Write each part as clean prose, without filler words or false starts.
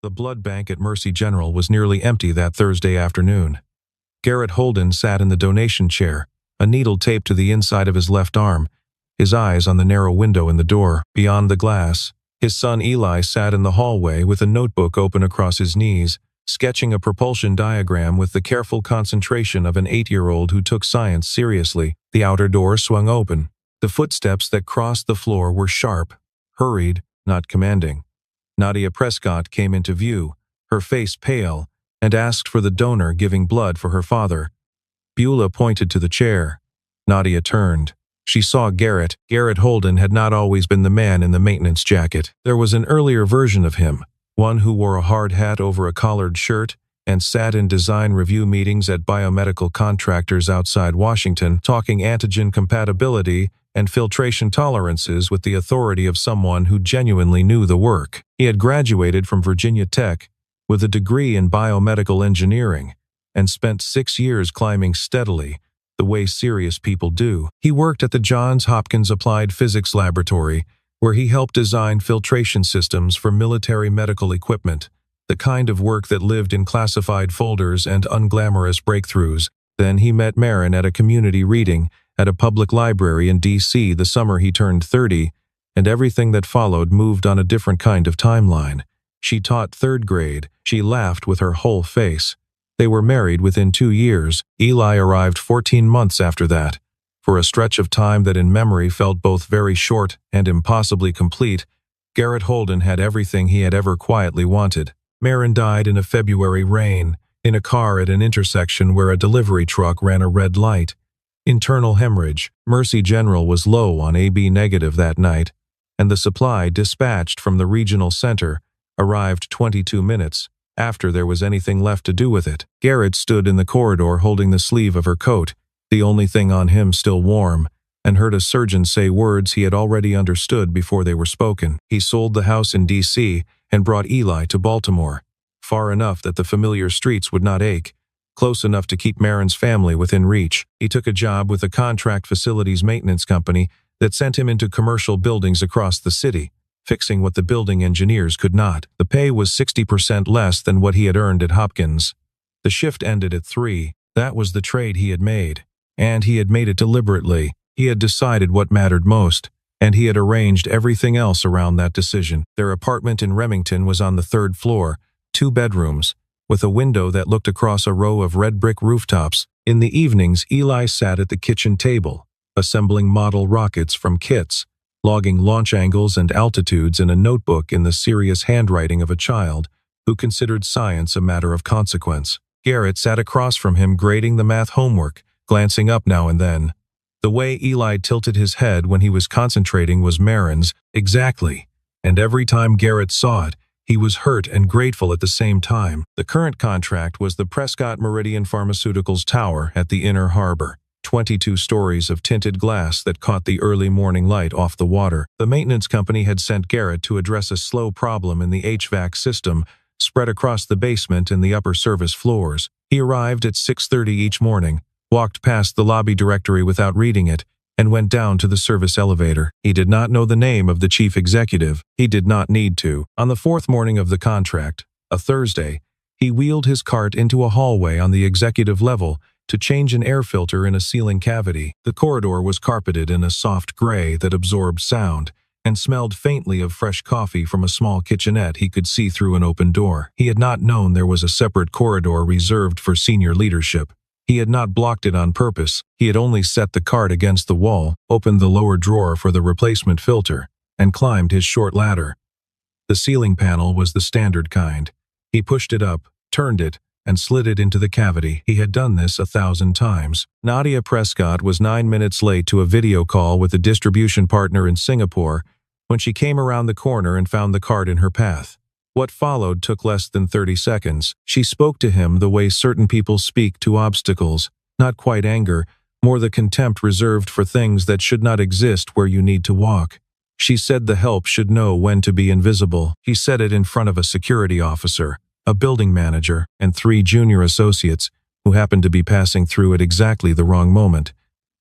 The blood bank at Mercy General was nearly empty that Thursday afternoon. Garrett Holden sat in the donation chair, a needle taped to the inside of his left arm, his eyes on the narrow window in the door, beyond the glass. His son Eli sat in the hallway with a notebook open across his knees, sketching a propulsion diagram with the careful concentration of an 8-year-old who took science seriously. The outer door swung open. The footsteps that crossed the floor were sharp, hurried, not commanding. Nadia Prescott came into view, her face pale, and asked for the donor giving blood for her father. Beulah pointed to the chair. Nadia turned. She saw Garrett. Garrett Holden had not always been the man in the maintenance jacket. There was an earlier version of him, one who wore a hard hat over a collared shirt and sat in design review meetings at biomedical contractors outside Washington, talking antigen compatibility and filtration tolerances with the authority of someone who genuinely knew the work. He had graduated from Virginia Tech with a degree in biomedical engineering and spent 6 years climbing steadily, the way serious people do. He worked at the Johns Hopkins Applied Physics Laboratory, where he helped design filtration systems for military medical equipment, the kind of work that lived in classified folders and unglamorous breakthroughs. Then he met Marin at a community reading at a public library in D.C. the summer he turned 30, and everything that followed moved on a different kind of timeline. She taught 3rd grade. She laughed with her whole face. They were married within 2 years. Eli arrived 14 months after that. For a stretch of time that in memory felt both very short and impossibly complete, Garrett Holden had everything he had ever quietly wanted. Marin died in a February rain, in a car at an intersection where a delivery truck ran a red light. Internal hemorrhage. Mercy General was low on AB negative that night, and the supply dispatched from the regional center arrived 22 minutes after there was anything left to do with it. Garrett stood in the corridor holding the sleeve of her coat, the only thing on him still warm, and heard a surgeon say words he had already understood before they were spoken. He sold the house in D.C. and brought Eli to Baltimore, far enough that the familiar streets would not ache, close enough to keep Marin's family within reach. He took a job with a contract facilities maintenance company that sent him into commercial buildings across the city, fixing what the building engineers could not. The pay was 60% less than what he had earned at Hopkins. The shift ended at 3. That was the trade he had made. And he had made it deliberately. He had decided what mattered most, and he had arranged everything else around that decision. Their apartment in Remington was on the 3rd floor, 2 bedrooms, with a window that looked across a row of red brick rooftops. In the evenings, Eli sat at the kitchen table, assembling model rockets from kits, logging launch angles and altitudes in a notebook in the serious handwriting of a child who considered science a matter of consequence. Garrett sat across from him grading the math homework, glancing up now and then. The way Eli tilted his head when he was concentrating was Marin's, exactly, and every time Garrett saw it, he was hurt and grateful at the same time. The current contract was the Prescott Meridian Pharmaceuticals Tower at the Inner Harbor, 22 stories of tinted glass that caught the early morning light off the water. The maintenance company had sent Garrett to address a slow problem in the HVAC system spread across the basement and the upper service floors. He arrived at 6:30 each morning, walked past the lobby directory without reading it, and went down to the service elevator. He did not know the name of the chief executive. He did not need to. On the 4th morning of the contract, a Thursday, he wheeled his cart into a hallway on the executive level to change an air filter in a ceiling cavity. The corridor was carpeted in a soft gray that absorbed sound and smelled faintly of fresh coffee from a small kitchenette he could see through an open door. He had not known there was a separate corridor reserved for senior leadership. He had not blocked it on purpose. He had only set the cart against the wall, opened the lower drawer for the replacement filter, and climbed his short ladder. The ceiling panel was the standard kind. He pushed it up, turned it, and slid it into the cavity. He had done this 1,000 times. Nadia Prescott was 9 minutes late to a video call with a distribution partner in Singapore when she came around the corner and found the cart in her path. What followed took less than 30 seconds. She spoke to him the way certain people speak to obstacles, not quite anger, more the contempt reserved for things that should not exist where you need to walk. She said the help should know when to be invisible. He said it in front of a security officer, a building manager, and 3 junior associates who happened to be passing through at exactly the wrong moment.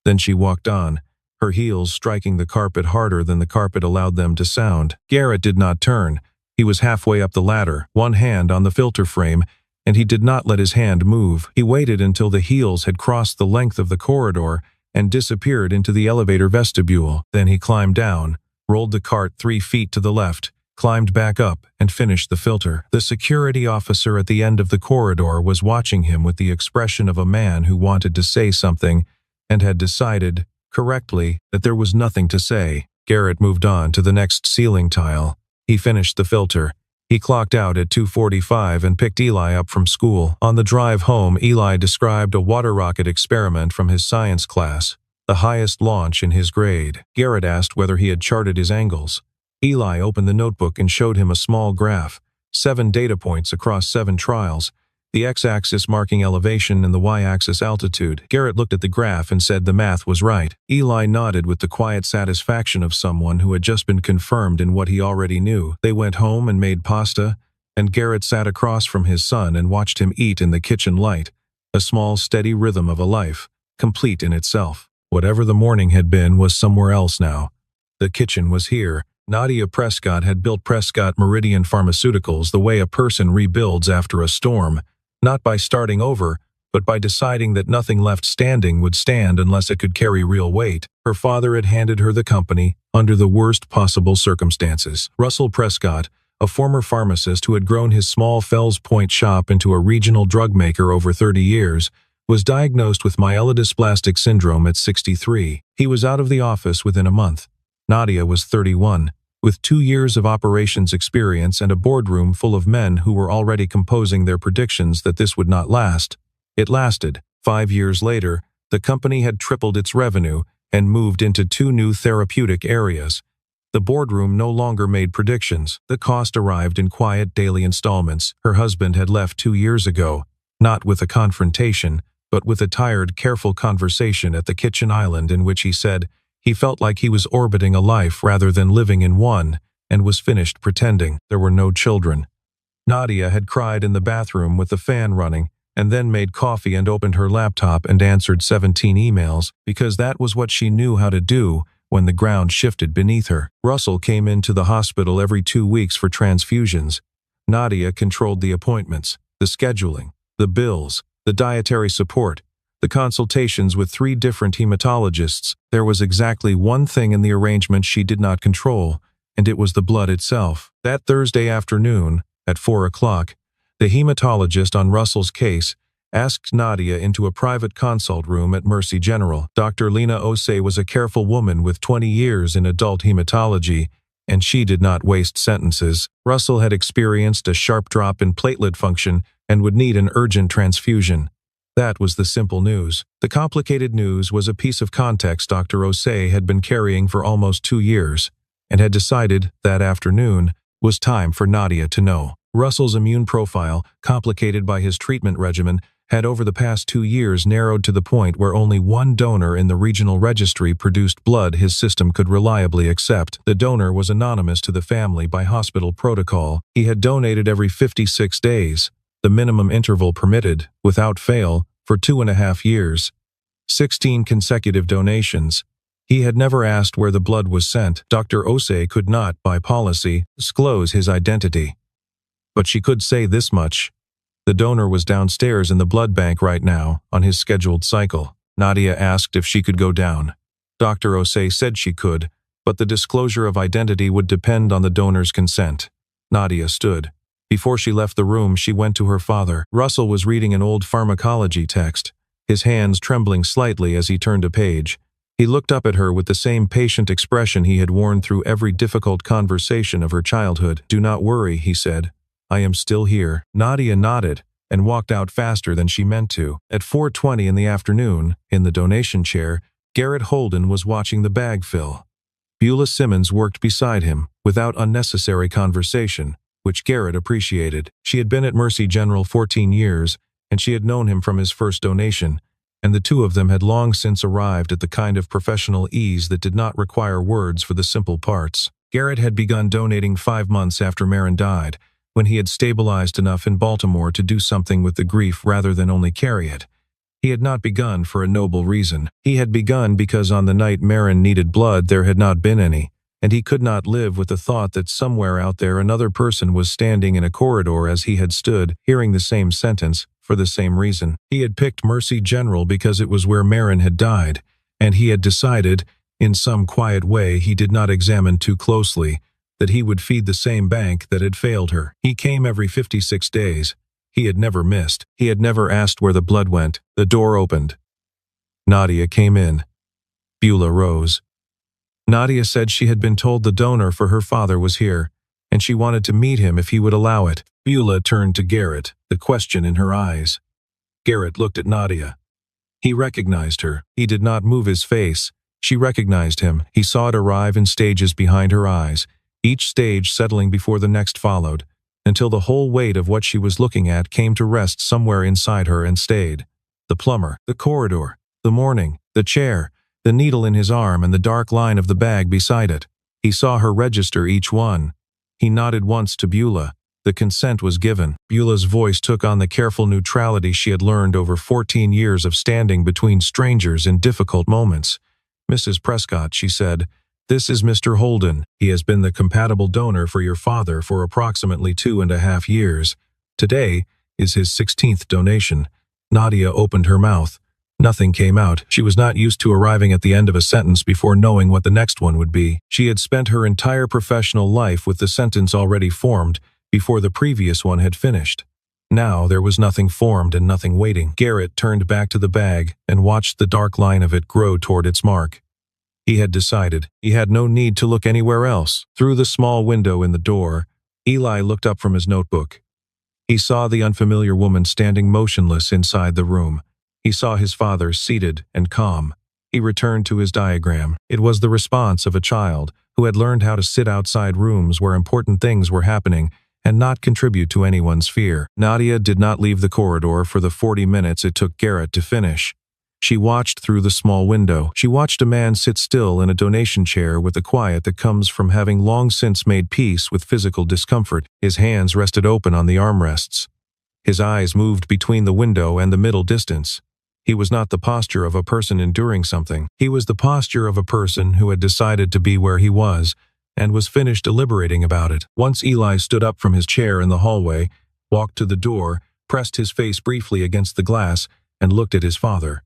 Then she walked on, her heels striking the carpet harder than the carpet allowed them to sound. Garrett did not turn, He was halfway up the ladder, one hand on the filter frame, and he did not let his hand move. He waited until the heels had crossed the length of the corridor and disappeared into the elevator vestibule. Then he climbed down, rolled the cart 3 feet to the left, climbed back up, and finished the filter. The security officer at the end of the corridor was watching him with the expression of a man who wanted to say something and had decided, correctly, that there was nothing to say. Garrett moved on to the next ceiling tile. He finished the filter. He clocked out at 2:45 and picked Eli up from school. On the drive home, Eli described a water rocket experiment from his science class, the highest launch in his grade. Garrett asked whether he had charted his angles. Eli opened the notebook and showed him a small graph, 7 data points across 7 trials, the x-axis marking elevation and the y-axis altitude. Garrett looked at the graph and said the math was right. Eli nodded with the quiet satisfaction of someone who had just been confirmed in what he already knew. They went home and made pasta, and Garrett sat across from his son and watched him eat in the kitchen light, a small, steady rhythm of a life, complete in itself. Whatever the morning had been was somewhere else now. The kitchen was here. Nadia Prescott had built Prescott Meridian Pharmaceuticals the way a person rebuilds after a storm, not by starting over, but by deciding that nothing left standing would stand unless it could carry real weight. Her father had handed her the company under the worst possible circumstances. Russell Prescott, a former pharmacist who had grown his small Fells Point shop into a regional drug maker over 30 years, was diagnosed with myelodysplastic syndrome at 63. He was out of the office within a month. Nadia was 31. With 2 years of operations experience and a boardroom full of men who were already composing their predictions that this would not last. It lasted. 5 years later, the company had tripled its revenue and moved into 2 new therapeutic areas. The boardroom no longer made predictions. The cost arrived in quiet daily installments. Her husband had left 2 years ago, not with a confrontation, but with a tired, careful conversation at the kitchen island in which he said, he felt like he was orbiting a life rather than living in one, and was finished pretending. There were no children. Nadia had cried in the bathroom with the fan running, and then made coffee and opened her laptop and answered 17 emails, because that was what she knew how to do when the ground shifted beneath her. Russell came into the hospital every 2 weeks for transfusions. Nadia controlled the appointments, the scheduling, the bills, the dietary support, the consultations with 3 different hematologists. There was exactly one thing in the arrangement she did not control, and it was the blood itself. That Thursday afternoon, at 4 o'clock, the hematologist on Russell's case asked Nadia into a private consult room at Mercy General. Dr. Lena Osei was a careful woman with 20 years in adult hematology, and she did not waste sentences. Russell had experienced a sharp drop in platelet function and would need an urgent transfusion. That was the simple news. The complicated news was a piece of context Dr. Osei had been carrying for almost 2 years, and had decided, that afternoon, was time for Nadia to know. Russell's immune profile, complicated by his treatment regimen, had over the past 2 years narrowed to the point where only one donor in the regional registry produced blood his system could reliably accept. The donor was anonymous to the family by hospital protocol. He had donated every 56 days, the minimum interval permitted, without fail, for 2.5 years. 16 consecutive donations. He had never asked where the blood was sent. Dr. Osei could not, by policy, disclose his identity. But she could say this much. The donor was downstairs in the blood bank right now, on his scheduled cycle. Nadia asked if she could go down. Dr. Osei said she could, but the disclosure of identity would depend on the donor's consent. Nadia stood. Before she left the room, she went to her father. Russell was reading an old pharmacology text, his hands trembling slightly as he turned a page. He looked up at her with the same patient expression he had worn through every difficult conversation of her childhood. "Do not worry," he said. "I am still here." Nadia nodded and walked out faster than she meant to. At 4:20 in the afternoon, in the donation chair, Garrett Holden was watching the bag fill. Beulah Simmons worked beside him, without unnecessary conversation, which Garrett appreciated. She had been at Mercy General 14 years, and she had known him from his first donation, and the two of them had long since arrived at the kind of professional ease that did not require words for the simple parts. Garrett had begun donating 5 months after Marin died, when he had stabilized enough in Baltimore to do something with the grief rather than only carry it. He had not begun for a noble reason. He had begun because on the night Marin needed blood there had not been any, and he could not live with the thought that somewhere out there another person was standing in a corridor as he had stood, hearing the same sentence, for the same reason. He had picked Mercy General because it was where Marin had died, and he had decided, in some quiet way he did not examine too closely, that he would feed the same bank that had failed her. He came every 56 days. He had never missed. He had never asked where the blood went. The door opened. Nadia came in. Beulah rose. Nadia said she had been told the donor for her father was here, and she wanted to meet him if he would allow it. Beulah turned to Garrett, the question in her eyes. Garrett looked at Nadia. He recognized her. He did not move his face. She recognized him. He saw it arrive in stages behind her eyes, each stage settling before the next followed, until the whole weight of what she was looking at came to rest somewhere inside her and stayed. The plumber, the corridor, the morning, the chair, the needle in his arm and the dark line of the bag beside it. He saw her register each one. He nodded once to Beulah. The consent was given. Beulah's voice took on the careful neutrality she had learned over 14 years of standing between strangers in difficult moments. "Mrs. Prescott," she said, "this is Mr. Holden. He has been the compatible donor for your father for approximately 2.5 years. Today is his 16th donation." Nadia opened her mouth. Nothing came out. She was not used to arriving at the end of a sentence before knowing what the next one would be. She had spent her entire professional life with the sentence already formed before the previous one had finished. Now there was nothing formed and nothing waiting. Garrett turned back to the bag and watched the dark line of it grow toward its mark. He had decided. He had no need to look anywhere else. Through the small window in the door, Eli looked up from his notebook. He saw the unfamiliar woman standing motionless inside the room. He saw his father seated and calm. He returned to his diagram. It was the response of a child who had learned how to sit outside rooms where important things were happening and not contribute to anyone's fear. Nadia did not leave the corridor for the 40 minutes it took Garrett to finish. She watched through the small window. She watched a man sit still in a donation chair with the quiet that comes from having long since made peace with physical discomfort. His hands rested open on the armrests. His eyes moved between the window and the middle distance. He was not the posture of a person enduring something. He was the posture of a person who had decided to be where he was and was finished deliberating about it. Once Eli stood up from his chair in the hallway, walked to the door, pressed his face briefly against the glass, and looked at his father.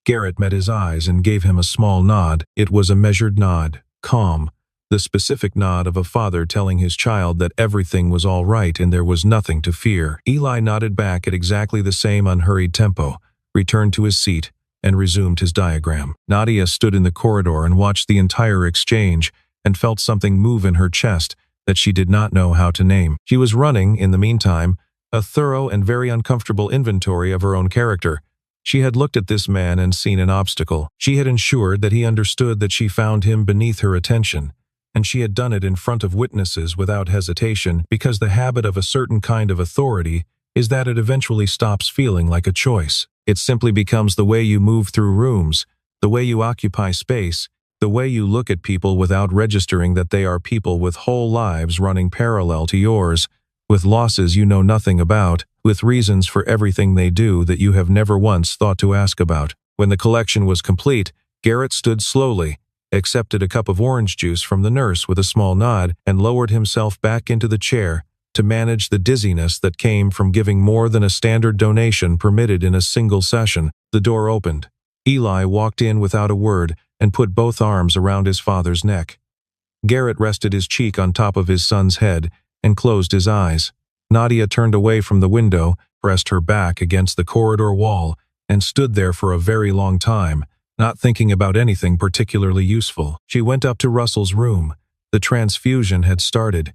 Garrett met his eyes and gave him a small nod. It was a measured nod, calm, the specific nod of a father telling his child that everything was all right and there was nothing to fear. Eli nodded back at exactly the same unhurried tempo, returned to his seat, and resumed his diagram. Nadia stood in the corridor and watched the entire exchange and felt something move in her chest that she did not know how to name. She was running, in the meantime, a thorough and very uncomfortable inventory of her own character. She had looked at this man and seen an obstacle. She had ensured that he understood that she found him beneath her attention, and she had done it in front of witnesses without hesitation because the habit of a certain kind of authority is that it eventually stops feeling like a choice. It simply becomes the way you move through rooms, the way you occupy space, the way you look at people without registering that they are people with whole lives running parallel to yours, with losses you know nothing about, with reasons for everything they do that you have never once thought to ask about. When the collection was complete, Garrett stood slowly, accepted a cup of orange juice from the nurse with a small nod, and lowered himself back into the chair to manage the dizziness that came from giving more than a standard donation permitted in a single session. The door opened. Eli walked in without a word and put both arms around his father's neck. Garrett rested his cheek on top of his son's head and closed his eyes. Nadia turned away from the window, pressed her back against the corridor wall, and stood there for a very long time, not thinking about anything particularly useful. She went up to Russell's room. The transfusion had started.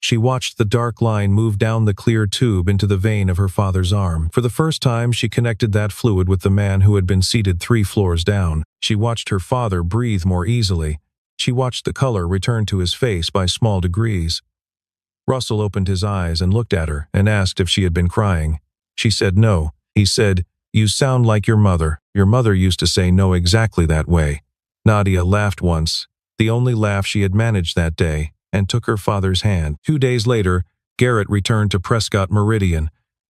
She watched the dark line move down the clear tube into the vein of her father's arm. For the first time, she connected that fluid with the man who had been seated 3 floors down. She watched her father breathe more easily. She watched the color return to his face by small degrees. Russell opened his eyes and looked at her and asked if she had been crying. She said no. He said, "You sound like your mother. Your mother used to say no exactly that way." Nadia laughed once, the only laugh she had managed that day, and took her father's hand. 2 days later, Garrett returned to Prescott Meridian.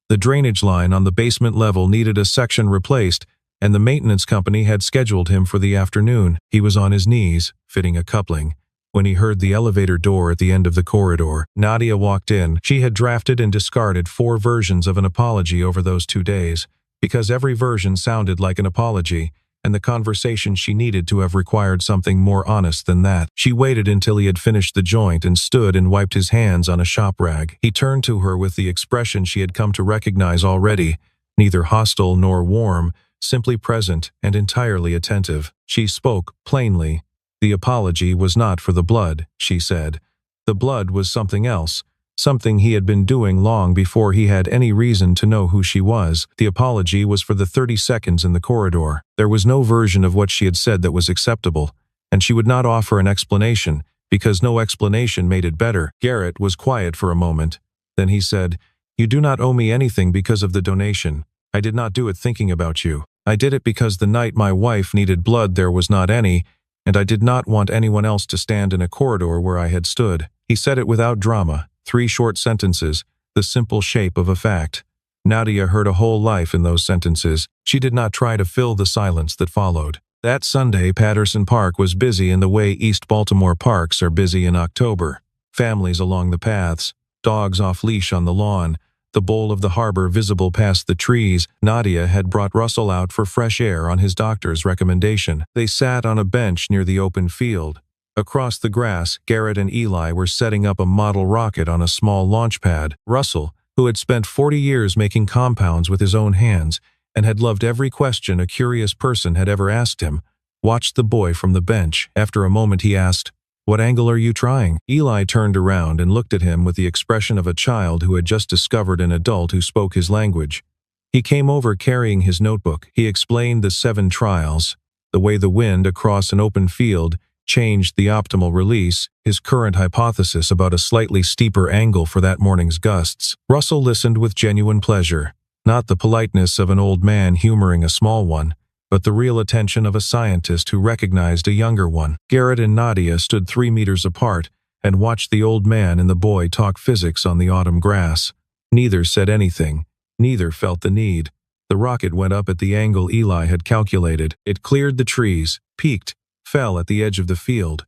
The drainage line on the basement level needed a section replaced, and the maintenance company had scheduled him for the afternoon. He was on his knees, fitting a coupling. When he heard the elevator door at the end of the corridor, Nadia walked in. She had drafted and discarded 4 versions of an apology over those 2 days, because every version sounded like an apology, and the conversation she needed to have required something more honest than that. She waited until he had finished the joint and stood and wiped his hands on a shop rag. He turned to her with the expression she had come to recognize already, neither hostile nor warm, simply present and entirely attentive. She spoke plainly. The apology was not for the blood, she said. The blood was something else, something he had been doing long before he had any reason to know who she was. The apology was for the 30 seconds in the corridor. There was no version of what she had said that was acceptable, and she would not offer an explanation, because no explanation made it better. Garrett was quiet for a moment. Then he said, "You do not owe me anything because of the donation. I did not do it thinking about you. I did it because the night my wife needed blood there was not any, and I did not want anyone else to stand in a corridor where I had stood." He said it without drama, 3 short sentences, the simple shape of a fact. Nadia heard a whole life in those sentences. She did not try to fill the silence that followed. That Sunday, Patterson Park was busy in the way East Baltimore parks are busy in October. Families along the paths, dogs off leash on the lawn, the bowl of the harbor visible past the trees. Nadia had brought Russell out for fresh air on his doctor's recommendation. They sat on a bench near the open field. Across the grass, Garrett and Eli were setting up a model rocket on a small launch pad. Russell, who had spent 40 years making compounds with his own hands and had loved every question a curious person had ever asked him, watched the boy from the bench. After a moment he asked, "What angle are you trying?" Eli turned around and looked at him with the expression of a child who had just discovered an adult who spoke his language. He came over carrying his notebook. He explained the 7 trials, the way the wind across an open field changed the optimal release, his current hypothesis about a slightly steeper angle for that morning's gusts. Russell listened with genuine pleasure, not the politeness of an old man humoring a small one, but the real attention of a scientist who recognized a younger one. Garrett and Nadia stood 3 meters apart and watched the old man and the boy talk physics on the autumn grass. Neither said anything. Neither felt the need. The rocket went up at the angle Eli had calculated. It cleared the trees, peaked, fell at the edge of the field.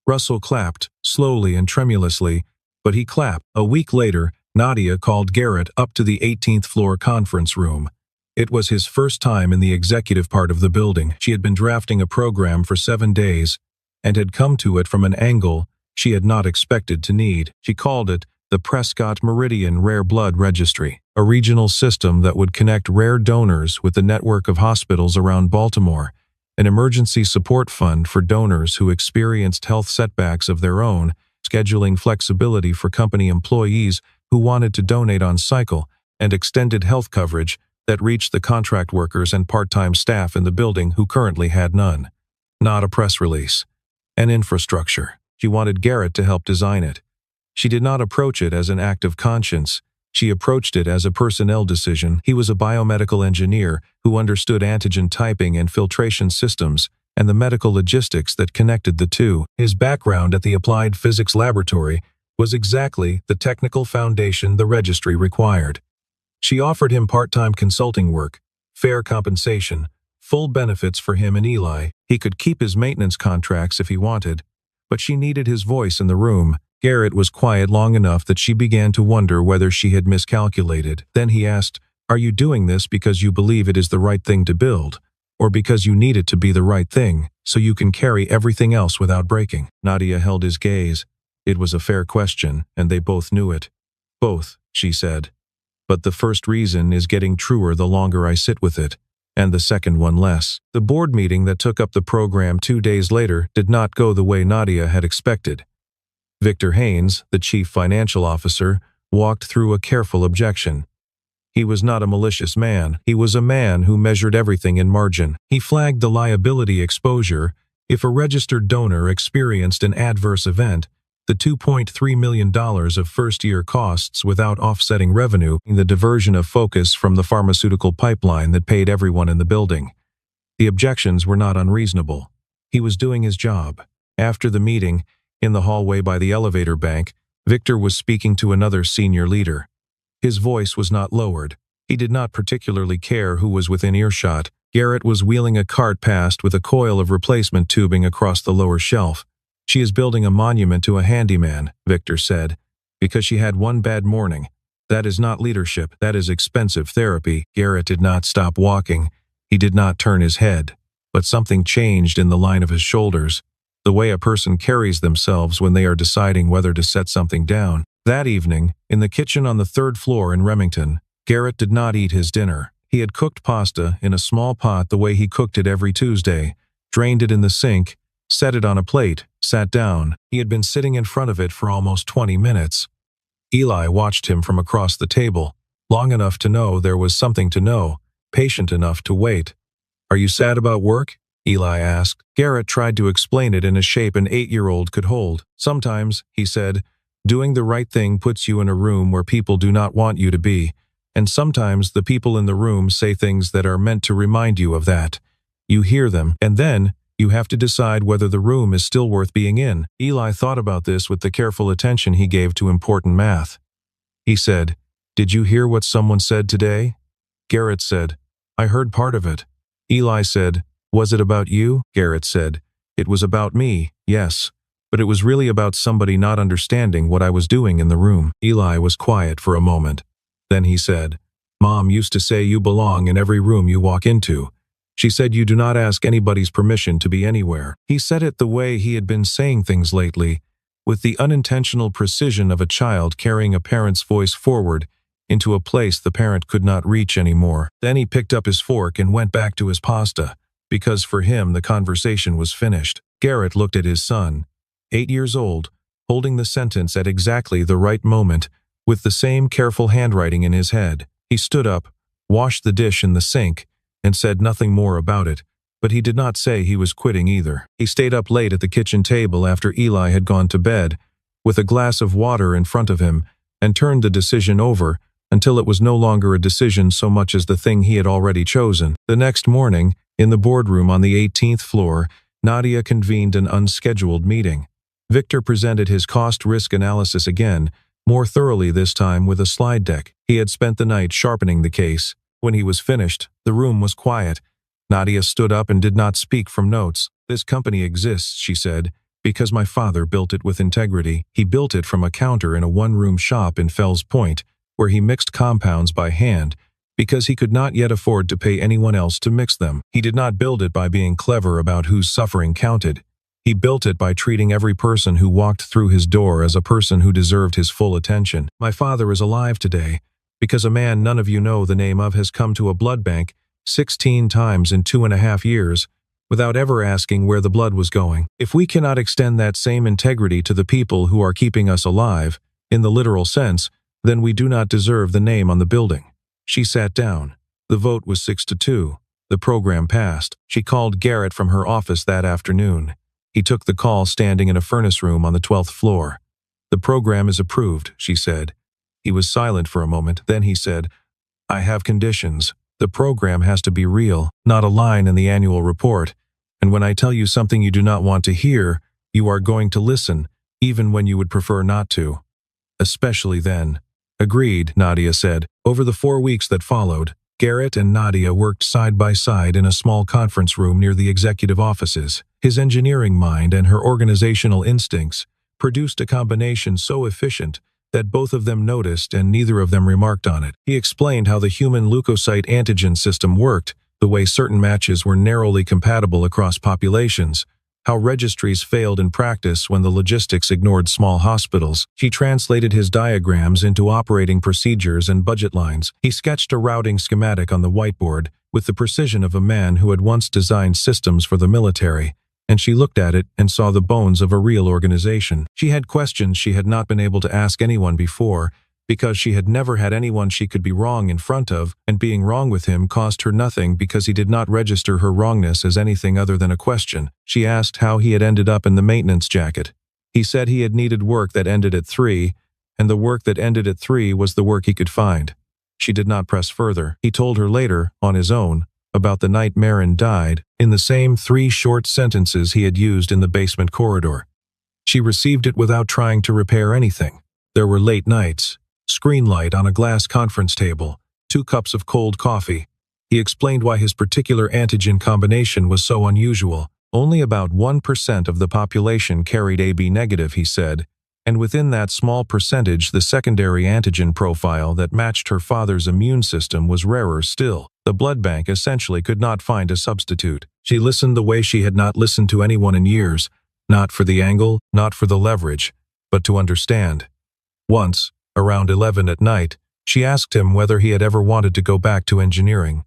Russell clapped, slowly and tremulously, but he clapped. A week later, Nadia called Garrett up to the 18th floor conference room. It was his first time in the executive part of the building. She had been drafting a program for 7 days and had come to it from an angle she had not expected to need. She called it the Prescott Meridian Rare Blood Registry, a regional system that would connect rare donors with the network of hospitals around Baltimore, an emergency support fund for donors who experienced health setbacks of their own, scheduling flexibility for company employees who wanted to donate on cycle, and extended health coverage that reached the contract workers and part-time staff in the building who currently had none. Not a press release. An infrastructure. She wanted Garrett to help design it. She did not approach it as an act of conscience. She approached it as a personnel decision. He was a biomedical engineer who understood antigen typing and filtration systems and the medical logistics that connected the two. His background at the Applied Physics Laboratory was exactly the technical foundation the registry required. She offered him part-time consulting work, fair compensation, full benefits for him and Eli. He could keep his maintenance contracts if he wanted, but she needed his voice in the room. Garrett was quiet long enough that she began to wonder whether she had miscalculated. Then he asked, "Are you doing this because you believe it is the right thing to build, or because you need it to be the right thing, so you can carry everything else without breaking?" Nadia held his gaze. It was a fair question, and they both knew it. "Both," she said. "But the first reason is getting truer the longer I sit with it, and the second one less." The board meeting that took up the program 2 days later did not go the way Nadia had expected. Victor Haynes, the chief financial officer, walked through a careful objection. He was not a malicious man. He was a man who measured everything in margin. He flagged the liability exposure if a registered donor experienced an adverse event, the $2.3 million of first-year costs without offsetting revenue, the diversion of focus from the pharmaceutical pipeline that paid everyone in the building. The objections were not unreasonable. He was doing his job. After the meeting, in the hallway by the elevator bank, Victor was speaking to another senior leader. His voice was not lowered. He did not particularly care who was within earshot. Garrett was wheeling a cart past with a coil of replacement tubing across the lower shelf. She is building a monument to a handyman, Victor said, because she had one bad morning. That is not leadership, that is expensive therapy. Garrett did not stop walking. He did not turn his head, but something changed in the line of his shoulders, the way a person carries themselves when they are deciding whether to set something down. That evening, in the kitchen on the 3rd floor in Remington, Garrett did not eat his dinner. He had cooked pasta in a small pot the way he cooked it every Tuesday, drained it in the sink, set it on a plate, sat down. He had been sitting in front of it for almost 20 minutes. Eli watched him from across the table, long enough to know there was something to know, patient enough to wait. "Are you sad about work?" Eli asked. Garrett tried to explain it in a shape an 8-year-old could hold. "Sometimes," he said, "doing the right thing puts you in a room where people do not want you to be, and sometimes the people in the room say things that are meant to remind you of that. You hear them, and then you have to decide whether the room is still worth being in." Eli thought about this with the careful attention he gave to important math. He said, "Did you hear what someone said today?" Garrett said, "I heard part of it." Eli said, "Was it about you?" Garrett said, "It was about me, yes, but it was really about somebody not understanding what I was doing in the room." Eli was quiet for a moment. Then he said, "Mom used to say you belong in every room you walk into. She said you do not ask anybody's permission to be anywhere." He said it the way he had been saying things lately, with the unintentional precision of a child carrying a parent's voice forward into a place the parent could not reach anymore. Then he picked up his fork and went back to his pasta, because for him the conversation was finished. Garrett looked at his son, 8 years old, holding the sentence at exactly the right moment, with the same careful handwriting in his head. He stood up, washed the dish in the sink, and said nothing more about it, but he did not say he was quitting either. He stayed up late at the kitchen table after Eli had gone to bed, with a glass of water in front of him, and turned the decision over until it was no longer a decision so much as the thing he had already chosen. The next morning, in the boardroom on the 18th floor, Nadia convened an unscheduled meeting. Victor presented his cost-risk analysis again, more thoroughly this time with a slide deck. He had spent the night sharpening the case. When he was finished, the room was quiet. Nadia stood up and did not speak from notes. "This company exists," she said, "because my father built it with integrity. He built it from a counter in a one-room shop in Fells Point, where he mixed compounds by hand, because he could not yet afford to pay anyone else to mix them. He did not build it by being clever about whose suffering counted. He built it by treating every person who walked through his door as a person who deserved his full attention. My father is alive today, because a man none of you know the name of has come to a blood bank 16 times in 2.5 years without ever asking where the blood was going. If we cannot extend that same integrity to the people who are keeping us alive, in the literal sense, then we do not deserve the name on the building." She sat down. The vote was 6-2. The program passed. She called Garrett from her office that afternoon. He took the call standing in a furnace room on the 12th floor. "The program is approved," she said. He was silent for a moment. Then he said, "I have conditions. The program has to be real, not a line in the annual report. And when I tell you something you do not want to hear, you are going to listen, even when you would prefer not to. Especially then." "Agreed," Nadia said. Over the 4 weeks that followed, Garrett and Nadia worked side by side in a small conference room near the executive offices. His engineering mind and her organizational instincts produced a combination so efficient that both of them noticed and neither of them remarked on it. He explained how the human leukocyte antigen system worked, the way certain matches were narrowly compatible across populations, how registries failed in practice when the logistics ignored small hospitals. He translated his diagrams into operating procedures and budget lines. He sketched a routing schematic on the whiteboard with the precision of a man who had once designed systems for the military, and she looked at it and saw the bones of a real organization. She had questions she had not been able to ask anyone before, because she had never had anyone she could be wrong in front of, and being wrong with him cost her nothing because he did not register her wrongness as anything other than a question. She asked how he had ended up in the maintenance jacket. He said he had needed work that ended at 3, and the work that ended at 3 was the work he could find. She did not press further. He told her later, on his own, about the night Marin died, in the same 3 short sentences he had used in the basement corridor. She received it without trying to repair anything. There were late nights, screen light on a glass conference table, 2 cups of cold coffee. He explained why his particular antigen combination was so unusual. Only about 1% of the population carried AB negative, he said, and within that small percentage the secondary antigen profile that matched her father's immune system was rarer still. The blood bank essentially could not find a substitute. She listened the way she had not listened to anyone in years, not for the angle, not for the leverage, but to understand. Once, around 11 at night, she asked him whether he had ever wanted to go back to engineering.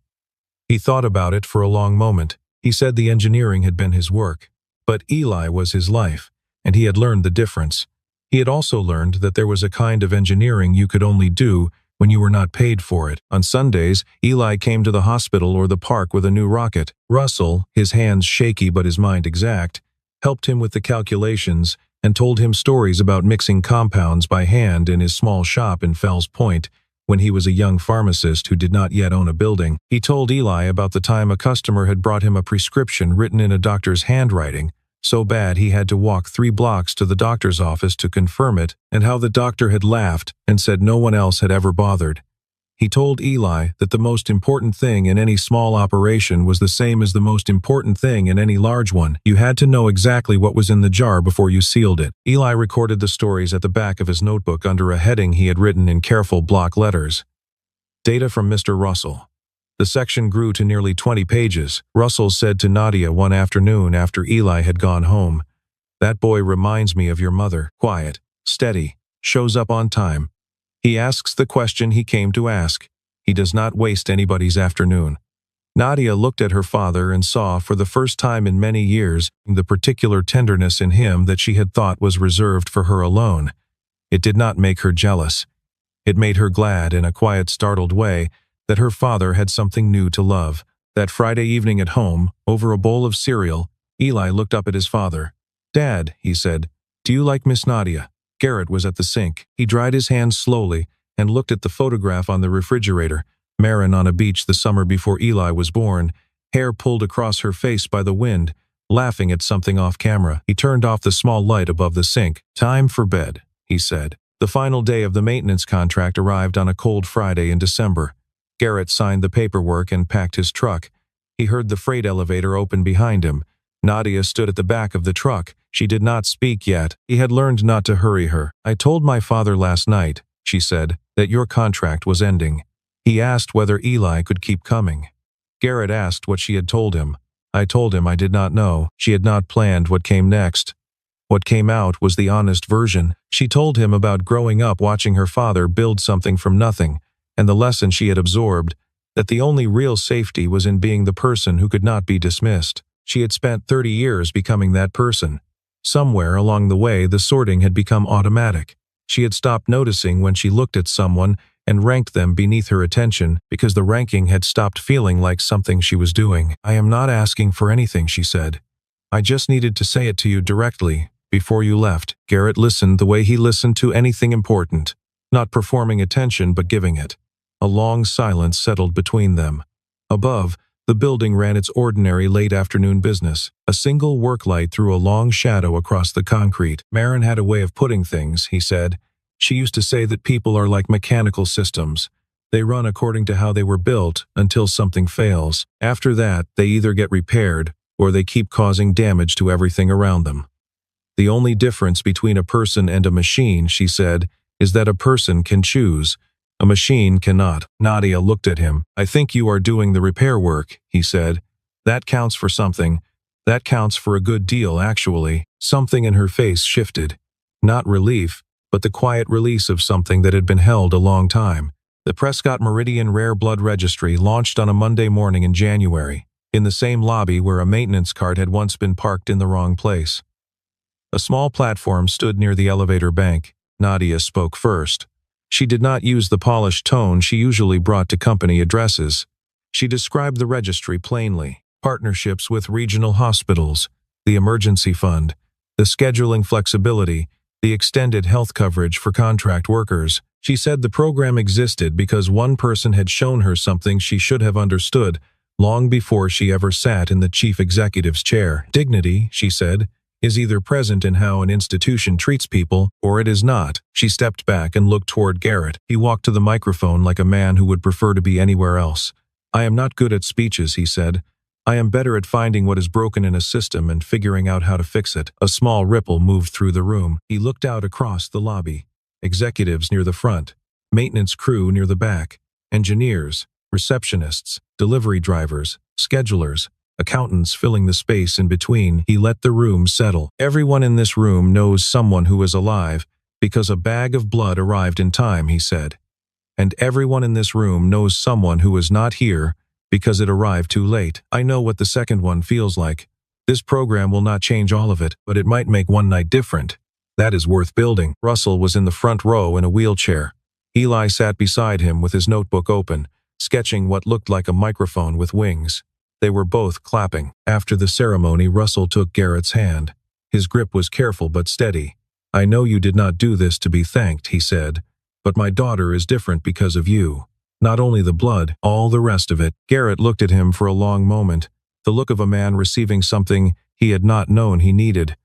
He thought about it for a long moment. He said the engineering had been his work, but Eli was his life, and he had learned the difference. He had also learned that there was a kind of engineering you could only do when you were not paid for it. On Sundays, Eli came to the hospital or the park with a new rocket. Russell, his hands shaky but his mind exact, helped him with the calculations and told him stories about mixing compounds by hand in his small shop in Fells Point when he was a young pharmacist who did not yet own a building. He told Eli about the time a customer had brought him a prescription written in a doctor's handwriting, so bad he had to walk 3 blocks to the doctor's office to confirm it, and how the doctor had laughed and said no one else had ever bothered. He told Eli that the most important thing in any small operation was the same as the most important thing in any large one. You had to know exactly what was in the jar before you sealed it. Eli recorded the stories at the back of his notebook under a heading he had written in careful block letters. Data from Mr. Russell. The section grew to nearly 20 pages. Russell said to Nadia one afternoon after Eli had gone home, "That boy reminds me of your mother. Quiet, steady, shows up on time. He asks the question he came to ask. He does not waste anybody's afternoon." Nadia looked at her father and saw, for the first time in many years, the particular tenderness in him that she had thought was reserved for her alone. It did not make her jealous. It made her glad in a quiet, startled way that her father had something new to love. That Friday evening at home, over a bowl of cereal, Eli looked up at his father. "Dad," he said, "do you like Miss Nadia?" Garrett was at the sink. He dried his hands slowly and looked at the photograph on the refrigerator. Marin on a beach the summer before Eli was born, hair pulled across her face by the wind, laughing at something off camera. He turned off the small light above the sink. "Time for bed," he said. The final day of the maintenance contract arrived on a cold Friday in December. Garrett signed the paperwork and packed his truck. He heard the freight elevator open behind him. Nadia stood at the back of the truck. She did not speak yet. He had learned not to hurry her. "I told my father last night," she said, "that your contract was ending. He asked whether Eli could keep coming." Garrett asked what she had told him. "I told him I did not know." She had not planned what came next. What came out was the honest version. She told him about growing up watching her father build something from nothing, and the lesson she had absorbed, that the only real safety was in being the person who could not be dismissed. She had spent 30 years becoming that person. Somewhere along the way the sorting had become automatic. She had stopped noticing when she looked at someone and ranked them beneath her attention because the ranking had stopped feeling like something she was doing. "I am not asking for anything," she said. "I just needed to say it to you directly, before you left." Garrett listened the way he listened to anything important, not performing attention but giving it. A long silence settled between them. Above, the building ran its ordinary late afternoon business. A single work light threw a long shadow across the concrete. "Marin had a way of putting things," he said. "She used to say that people are like mechanical systems. They run according to how they were built until something fails. After that, they either get repaired or they keep causing damage to everything around them. The only difference between a person and a machine," she said, "is that a person can choose. A machine cannot." Nadia looked at him. "I think you are doing the repair work," he said. "That counts for something. That counts for a good deal, actually." Something in her face shifted. Not relief, but the quiet release of something that had been held a long time. The Prescott Meridian Rare Blood Registry launched on a Monday morning in January, in the same lobby where a maintenance cart had once been parked in the wrong place. A small platform stood near the elevator bank. Nadia spoke first. She did not use the polished tone she usually brought to company addresses. She described the registry plainly: partnerships with regional hospitals, the emergency fund, the scheduling flexibility, the extended health coverage for contract workers. She said the program existed because one person had shown her something she should have understood long before she ever sat in the chief executive's chair. "Dignity," she said, "is either present in how an institution treats people, or it is not." She stepped back and looked toward Garrett. He walked to the microphone like a man who would prefer to be anywhere else. "I am not good at speeches," he said. I am better at finding what is broken in a system and figuring out how to fix it. A small ripple moved through the room. He looked out across the lobby. Executives near the front, maintenance crew near the back, engineers, receptionists, delivery drivers, schedulers, accountants filling the space in between. He let the room settle. Everyone in this room knows someone who is alive because a bag of blood arrived in time, he said. And everyone in this room knows someone who is not here because it arrived too late. I know what the second one feels like. This program will not change all of it, but it might make one night different. That is worth building. Russell was in the front row in a wheelchair. Eli sat beside him with his notebook open, sketching what looked like a microphone with wings. They were both clapping. After the ceremony, Russell took Garrett's hand. His grip was careful but steady. I know you did not do this to be thanked, he said, but my daughter is different because of you. Not only the blood, all the rest of it. Garrett looked at him for a long moment, the look of a man receiving something he had not known he needed.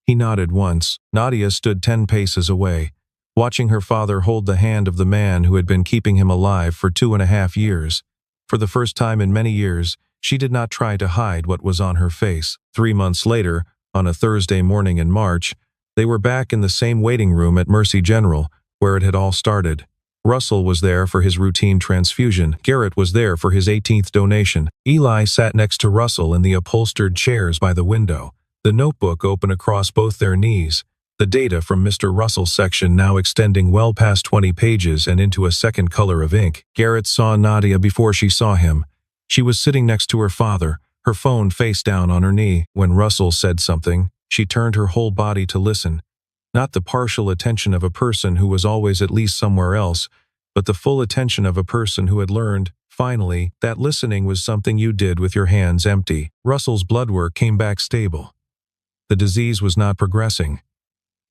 He nodded once. Nadia stood 10 paces away, watching her father hold the hand of the man who had been keeping him alive for 2.5 years. For the first time in many years, she did not try to hide what was on her face. 3 months later, on a Thursday morning in March, they were back in the same waiting room at Mercy General, where it had all started. Russell was there for his routine transfusion. Garrett was there for his 18th donation. Eli sat next to Russell in the upholstered chairs by the window, the notebook open across both their knees, the data from Mr. Russell's section now extending well past 20 pages and into a second color of ink. Garrett saw Nadia before she saw him. She was sitting next to her father, her phone face down on her knee. When Russell said something, she turned her whole body to listen. Not the partial attention of a person who was always at least somewhere else, but the full attention of a person who had learned, finally, that listening was something you did with your hands empty. Russell's blood work came back stable. The disease was not progressing.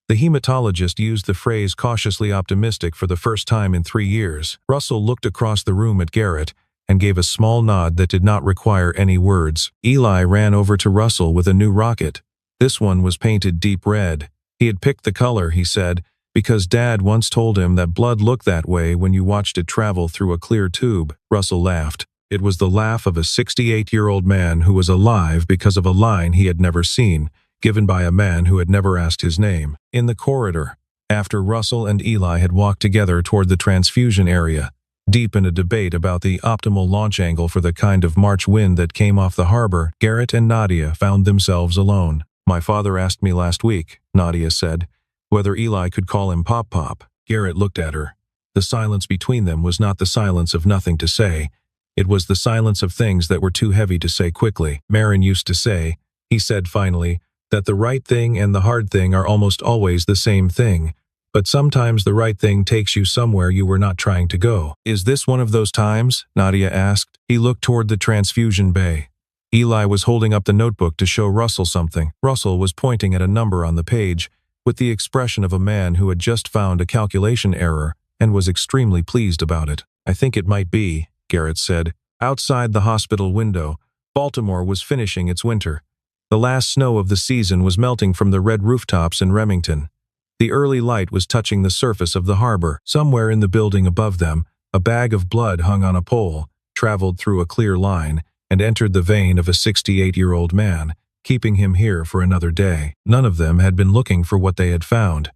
The hematologist used the phrase cautiously optimistic for the first time in 3 years. Russell looked across the room at Garrett and gave a small nod that did not require any words. Eli ran over to Russell with a new rocket. This one was painted deep red. He had picked the color, he said, because Dad once told him that blood looked that way when you watched it travel through a clear tube. Russell laughed. It was the laugh of a 68-year-old man who was alive because of a line he had never seen, given by a man who had never asked his name. In the corridor, after Russell and Eli had walked together toward the transfusion area, deep in a debate about the optimal launch angle for the kind of March wind that came off the harbor, Garrett and Nadia found themselves alone. My father asked me last week, Nadia said, whether Eli could call him Pop Pop. Garrett looked at her. The silence between them was not the silence of nothing to say. It was the silence of things that were too heavy to say quickly. Marin used to say, he said finally, that the right thing and the hard thing are almost always the same thing, but sometimes the right thing takes you somewhere you were not trying to go. Is this one of those times? Nadia asked. He looked toward the transfusion bay. Eli was holding up the notebook to show Russell something. Russell was pointing at a number on the page, with the expression of a man who had just found a calculation error and was extremely pleased about it. I think it might be, Garrett said. Outside the hospital window, Baltimore was finishing its winter. The last snow of the season was melting from the red rooftops in Remington. The early light was touching the surface of the harbor. Somewhere in the building above them, a bag of blood hung on a pole, traveled through a clear line, and entered the vein of a 68-year-old man, keeping him here for another day. None of them had been looking for what they had found.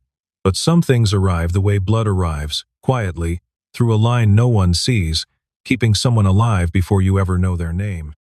But some things arrive the way blood arrives, quietly, through a line no one sees, keeping someone alive before you ever know their name.